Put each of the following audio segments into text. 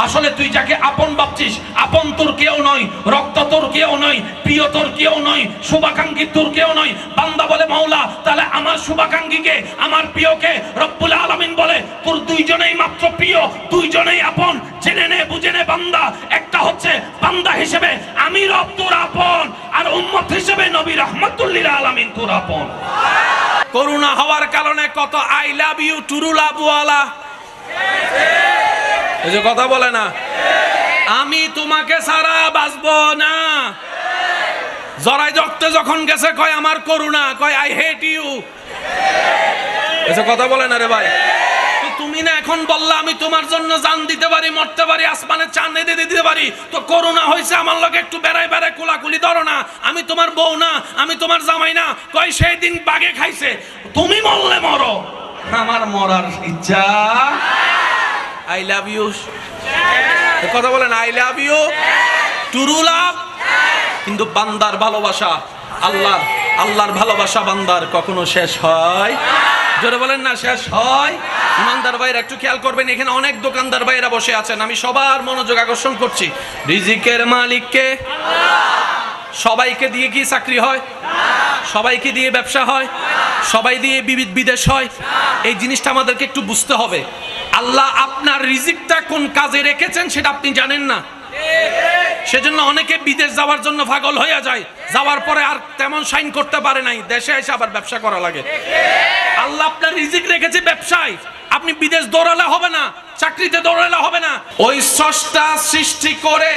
আসলে তুই যাকে আপন ভাবছিস, আপন তোর কেউ নয়, রক্ত তোর কেউ নয়, প্রিয় তোর কেউ নয়, শুভাকাঙ্ক্ষী তোর কেউ নয়। বান্দা বলে মাওলা তাহলে আমার শুভাকাঙ্ক্ষীকে, আমার প্রিয়কে? রব্বুল আলামিন বলে তোর দুইজনেই মাত্র প্রিয়, দুইজনেই আপন। জেনে নে বুঝে নে বান্দা, একটা হচ্ছে বান্দা হিসেবে আমি রব তোর আপন, আর উম্মত হিসেবে নবী রাহমাতুল লিল আলামিন তোর আপন। করুণা হওয়ার কারণে কত I love you true love ওয়ালা এই যে কথা বলে না, আমি তোমাকে ছাড়া বাঁচবো না। জরাই রক্তে যখন গেছে কয় আমার করুণা, কয় আই হেট ইউ। এসে কথা বলে না রে ভাই। তুমি না এখন বললা আমি তোমার জন্য জান দিতে পারি, মরতে পারি, আসমানে চাঁদ এনে দিতে পারি, তো করুণা হয়েছে আমার লগে একটু বেড়াই বেড়াই কোলাকুলি ধরো না। আমি তোমার বউ না, আমি তোমার জামাই না। কয় সেই দিন বাগে খাইছে, তুমি মরলে মরো, আমার মরার ইচ্ছা। আই লাভ ইউ কথা বলেন, I love you true love. কিন্তু বান্দার ভালোবাসা, আল্লাহর ভালোবাসা বান্দার কখনো শেষ হয়? জোরে বলেন না, শেষ হয়? ইমানদার ভাইরা একটু খেয়াল করবেন, এখানে অনেক দোকানদার ভাইরা বসে আছেন, আমি সবার মনোযোগ আকর্ষণ করছি। রিজিকের মালিক কে? সবাইকে দিয়ে কি চাকরি হয়? সবাইকে দিয়ে ব্যবসা হয়? সবাই দিয়ে বিদেশ হয়? এই জিনিসটা আমাদেরকে একটু বুঝতে হবে। আল্লাহ আপনার রিজিকটা কোন কাজে রেখেছেন সেটা আপনি জানেন না, সেজন্য অনেকে বিদেশ যাওয়ার জন্য পাগল হয়ে যায়, যাওয়ার পরে আর তেমন সাইন করতে পারে নাই, দেশে এসে আবার ব্যবসা করা লাগে। আল্লাহ আপনার রিজিক রেখেছে ব্যবসায়, আপনি বিদেশ দৌড়ালে হবে না, চাকরিতে দৌড়ালে হবে না। ওই স্রষ্টা সৃষ্টি করে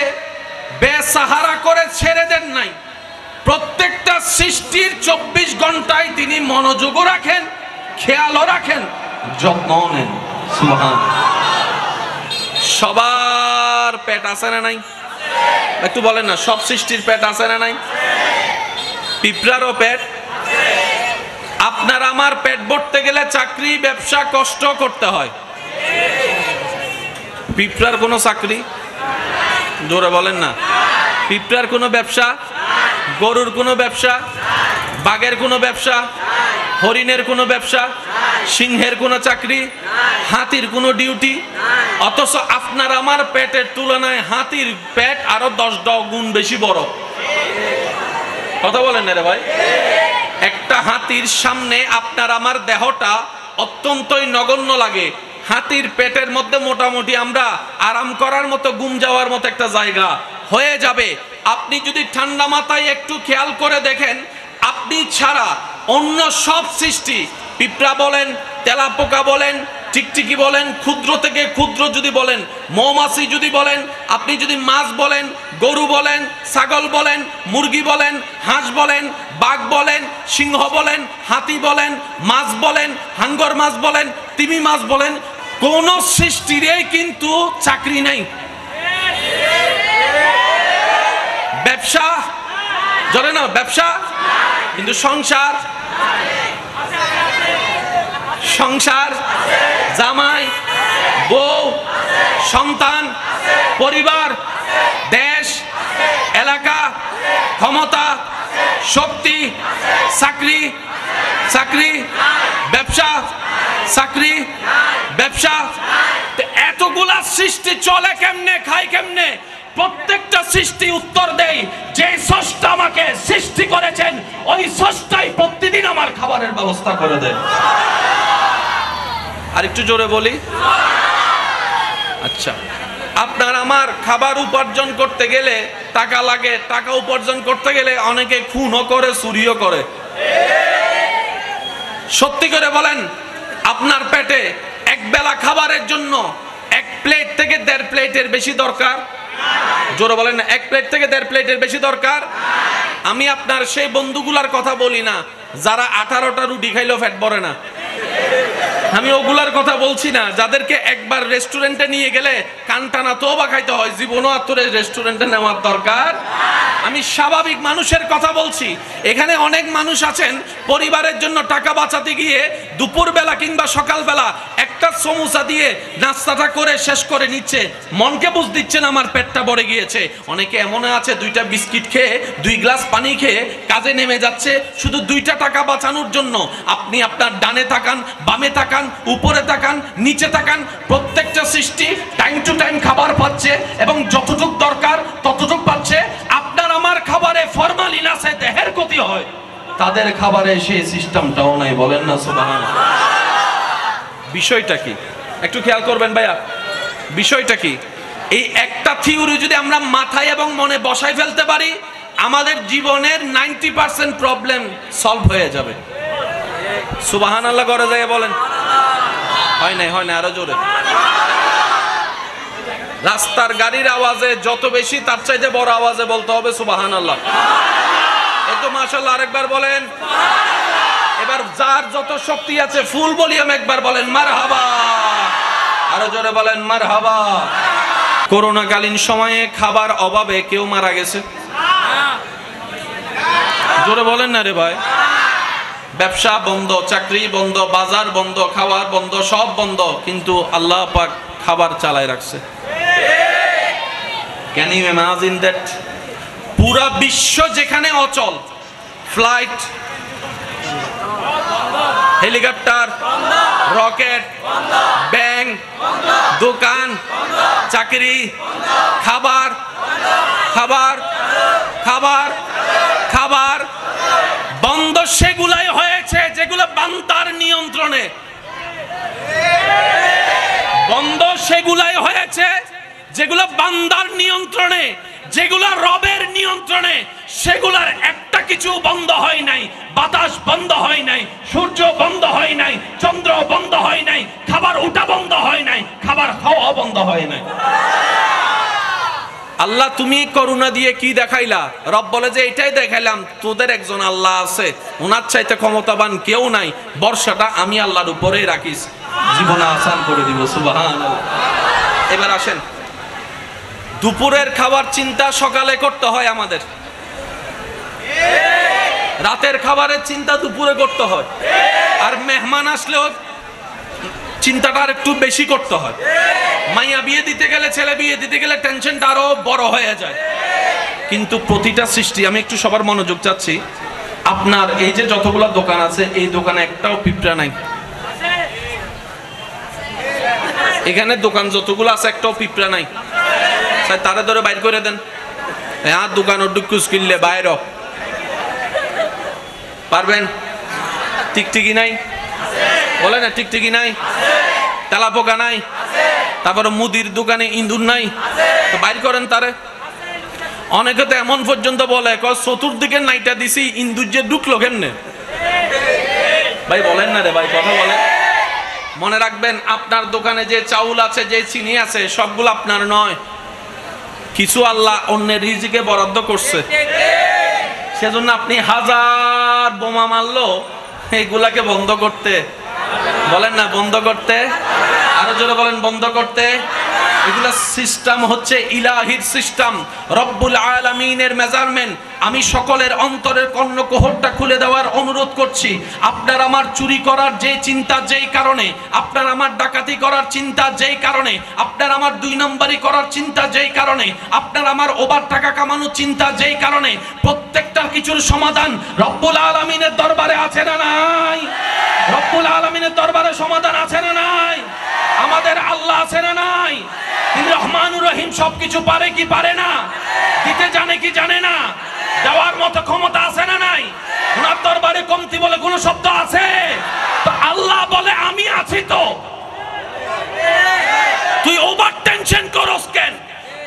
বেসাহারা করে ছেড়ে দেন নাই, প্রত্যেকটা সৃষ্টির 24 ঘন্টায় তিনি মনোযোগও রাখেন, খেয়ালও রাখেন, যত্ন নেন। সুবহানাল্লাহ। সবার পেট আছে না নাই? একটু বলেন না, সব সৃষ্টির পেট আছে না নাই? পিঁপড়ারও পেট। আপনার আমার পেট ভরতে গেলে চাকরি ব্যবসা কষ্ট করতে হয়। পিঁপড়ার কোনো চাকরি? জোরে বলেন না। পিঁপড়ার কোনো ব্যবসা? গরুর কোনো ব্যবসা? বাঘের কোনো ব্যবসা? হরিণের কোনো ব্যবসা? সিংহের কোনো চাকরি? হাতির কোনো ডিউটি? অথচ আপনার আমার পেটের তুলনায় হাতির পেট আরো 10 গুণ বেশি বড়। কথা বলেন না রে ভাই। একটা হাতির সামনে আপনার আমার দেহটা অত্যন্তই নগণ্য লাগে। হাতির পেটের মধ্যে মোটামুটি আমরা আরাম করার মতো, ঘুম যাওয়ার মতো একটা জায়গা হয়ে যাবে। আপনি যদি ঠান্ডা মাথায় একটু খেয়াল করে দেখেন, আপনি ছাড়া অন্য সব সৃষ্টি, পিঁপড়া বলেন, তেলাপোকা বলেন, টিকটিকি বলেন, ক্ষুদ্র থেকে ক্ষুদ্র যদি বলেন, মৌমাছি যদি বলেন, আপনি যদি মাছ বলেন, গরু বলেন, ছাগল বলেন, মুরগি বলেন, হাঁস বলেন, বাঘ বলেন, সিংহ বলেন, হাতি বলেন, মাছ বলেন, হাঙ্গর মাছ বলেন, তিমি মাছ বলেন, কোন সৃষ্টিরই কিন্তু চাকরি নাই, ব্যবসা জানে না, ব্যবসা কিন্তু সংসার, সংসার, জামাই, বউ, সন্তান, পরিবার, দেশ, এলাকা, ক্ষমতা, শক্তি, চাকরি, চাকরি, ব্যবসা, চাকরি, ব্যবসা। এতগুলা সৃষ্টি চলে কেমনে, খায় কেমনে? প্রত্যেকটা সৃষ্টি উত্তর দেয়, যে স্রষ্টা আমাকে সৃষ্টি করেছেন ওই স্রষ্টাই প্রতিদিন আমার খাবারের ব্যবস্থা করে দেন। আর একটু জোরে বলি। আচ্ছা, আপনার আমার খাবার উপার্জন করতে গেলে টাকা লাগে, টাকা উপার্জন করতে গেলে অনেকে খুনও করে, চুরিও করে। সত্যি করে বলেন, আপনার পেটে এক বেলা খাবারের জন্য 1 প্লেট থেকে 1.5 প্লেটের বেশি দরকার? জোরে বলেন না, 1 প্লেট থেকে 1.5 প্লেটের বেশি দরকার? আমি আপনার সেই বন্ধুগুলার কথা বলি না যারা 18টা রুটি খাইলেও পেট ভরে না। আমি ওগুলার কথা বলছি না যাদেরকে একবার রেস্টুরেন্টে নিয়ে গেলে কানটানা তোবা খাইতে হয়, জীবনও আর তোর রেস্টুরেন্টে নেওয়ার দরকার। আমি স্বাভাবিক মানুষের কথা বলছি। এখানে অনেক মানুষ আছেন পরিবারের জন্য টাকা বাঁচাতে গিয়ে দুপুরবেলা কিংবা সকালবেলা একটা সমোসা দিয়ে নাস্তাটা করে শেষ করে নিচ্ছে, মনকে বুঝ দিচ্ছেন আমার পেটটা ভরে গিয়েছে। অনেকে এমন আছে 2টা বিস্কিট খেয়ে 2 গ্লাস পানি খেয়ে কাজে নেমে যাচ্ছে শুধু 2টা টাকা বাঁচানোর জন্য। আপনি আপনার ডানে তাকান, বামে তাকান, তাকান, উপরে তাকান, নিচে তাকান, প্রত্যেকটা সৃষ্টি টাইম টু টাইম খাবার পাচ্ছে এবং যতটুক দরকার ততটুক পাচ্ছে। আপনার আমার খাবারে ফরমালিন আছে, দেহের ক্ষতি হয়, তাদের খাবারে সেই সিস্টেমটাও নাই। বলেন না সুবহানাল্লাহ। বিষয়টা কি একটু খেয়াল করবেন ভাইয়া, বিষয়টা কি? এই একটা থিওরি যদি আমরা মাথায় এবং মনে বসাই ফেলতে পারি, আমাদের জীবনের 90% প্রবলেম সলভ হয়ে যাবে। সুবহানাল্লাহ করে যায় বলেন। হয় নাই, আরো জোরে। রাস্তার গাড়ির আওয়াজে যত বেশি তার চাইতে বড় আওয়াজে বলতে হবে সুবহানাল্লাহ। একটু মাশাআল্লাহ আরেকবার বলেন। এবার যার যত শক্তি আছে ফুল ভলিউম একবার বলেন মারহাবা, আরো জোরে বলেন মারহাবা। করোনাকালীন সময়ে খাবার অভাবে কেউ মারা গেছে? জোরে বলেন না রে ভাই। ব্যবসা বন্ধ, চাকরি বন্ধ, বাজার বন্ধ, খাবার বন্ধ, সব বন্ধ, কিন্তু আল্লাহ পাক খাবার চালায় রাখছে। Can you imagine that? পুরা বিশ্ব যেখানে অচল, ফ্লাইট, হেলিকপ্টার, রকেট, ব্যাংক, দোকান, চাকরি, খাবার খাবার খাবার খাবার বন্ধ সেগুলাই হয়েছে যেগুলো বান্দার নিয়ন্ত্রণে। বন্ধ সেগুলাই হয়েছে যেগুলো বান্দার নিয়ন্ত্রণে, যেগুলো রবের নিয়ন্ত্রণে। সেগুলার একটা কিছু বন্ধ হয় নাই। বাতাস বন্ধ হয় নাই, সূর্য বন্ধ হয় নাই, চন্দ্র বন্ধ হয় নাই, খাবার ওটা বন্ধ হয় নাই, খাবার খাওয়া বন্ধ হয় নাই। আল্লাহ তুমি করুণা দিয়ে কি দেখাইলা? রব বলে যে এটাই দেখাইলাম, তোদের একজন আল্লাহ আছে, ওনার চাইতে ক্ষমতাবান কেউ নাই। বর্ষাটা আমি আল্লাহর উপরেই রাখিস, জীবন আসান করে দিব। সুবহানাল্লাহ। এবার আসেন, দুপুরের খাবার চিন্তা সকালে করতে হয় আমাদের, রাতের খাবারের চিন্তা দুপুরে করতে হয়, আর মেহমান আসলেও চিন্তাটা আর একটু বেশি করতে হয়। মাইয়া বিয়ে দিতে গেলে, ছেলে বিয়ে দিতে গেলে টেনশনটা আরো বড় হয়ে যায়। কিন্তু প্রতিটা সৃষ্টি, আমি একটু সবার মনোযোগ চাচ্ছি, আপনার এই যে যতগুলো দোকান আছে, এই দোকানে একটাও পিঁপড়া নাই। এখানে দোকান যতগুলো আছে একটাও পিঁপড়া নাই। তারা ধরে বাইর করে দেন। হ্যাঁ, দোকান ডুকুস কিনলে বাইর পারবেন? টিকটিকি নাই? বলে না টিকটিকি নাই, তেলাপোকা নাই, তারপরে মুদির দোকানে ইঁদুর নাই, তো বাইর করেন তারে। অনেকে তো এমন পর্যন্ত বলে চতুর্দিকে নাইটা দিছি, ইঁদুর যে ঢুকলো কেমনে? ভাই বলেন না রে ভাই, কথা বলেন। মনে রাখবেন, আপনার দোকানে যে চাউল আছে, যে চিনি আছে, সবগুলো আপনার নয়। কিছু আল্লাহ অন্যের রিজিকে বরাদ্দ করছে। সেজন্য আপনি হাজার বোমা মারলো এগুলাকে বন্ধ করতে, বলেন না বন্ধ করতে, আরো জোরে বলেন বন্ধ করতে। এগুলা সিস্টেম হচ্ছে ইলাহির সিস্টেম, রব্বুল আলামিনের মেজারমেন্ট। আমি সকলের অন্তরের কর্ণকুহরটা খুলে দেওয়ার অনুরোধ করছি। আপনার আমার চুরি করার যে চিন্তা যেই কারণে, আপনার আমার ডাকাতি করার চিন্তা যেই কারণে, আপনার আমার 2 নম্বরি করার চিন্তা যেই কারণে, আপনার আমার ওভার টাকা কামানোর চিন্তা যেই কারণে, প্রত্যেকটা কিছুর সমাধান রব্বুল আলামিনের দরবারে আছে না নাই? রব্বুল আলামিনের দরবারে সমাধান আছে না নাই? আমাদের আল্লাহ আছে না নাই? তিনি রহমানুর রহিম, সবকিছু পারে কি পারে না? দিতে জানে কি জানে না? দেওয়ার মতো ক্ষমতা আছে না নাই? ওনার দরবারে কমতি বলে কোন শব্দ আছে? তো আল্লাহ বলে আমি আছি। তো তুই ওভার টেনশন করস কেন?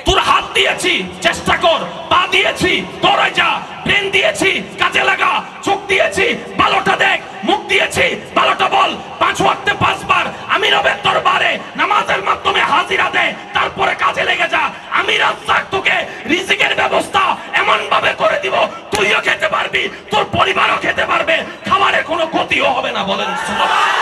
তোর হাত দিয়েছি, চেষ্টা কর। পা দিয়েছি, তোরা যা। ব্রেন দিয়েছি, কাজে লাগা। চোখ দিয়েছি, ভালোটা দেখ। মুখ দিয়েছি, ভালোটা বল। 5 ওয়াক্তে 5 বার আমি রবের দরবারে নামাজের মাধ্যমে হাজিরা দে, তারপরে কাজে লেগে যা। আমি রাজ্জাক, তোকে রিজিকের ব্যবস্থা এমন ভাবে করে দিব, তুইও খেতে পারবি, তোর পরিবারও খেতে পারবে, খাবারের কোনো ক্ষতিও হবে না। বলেন সুবহানাল্লাহ।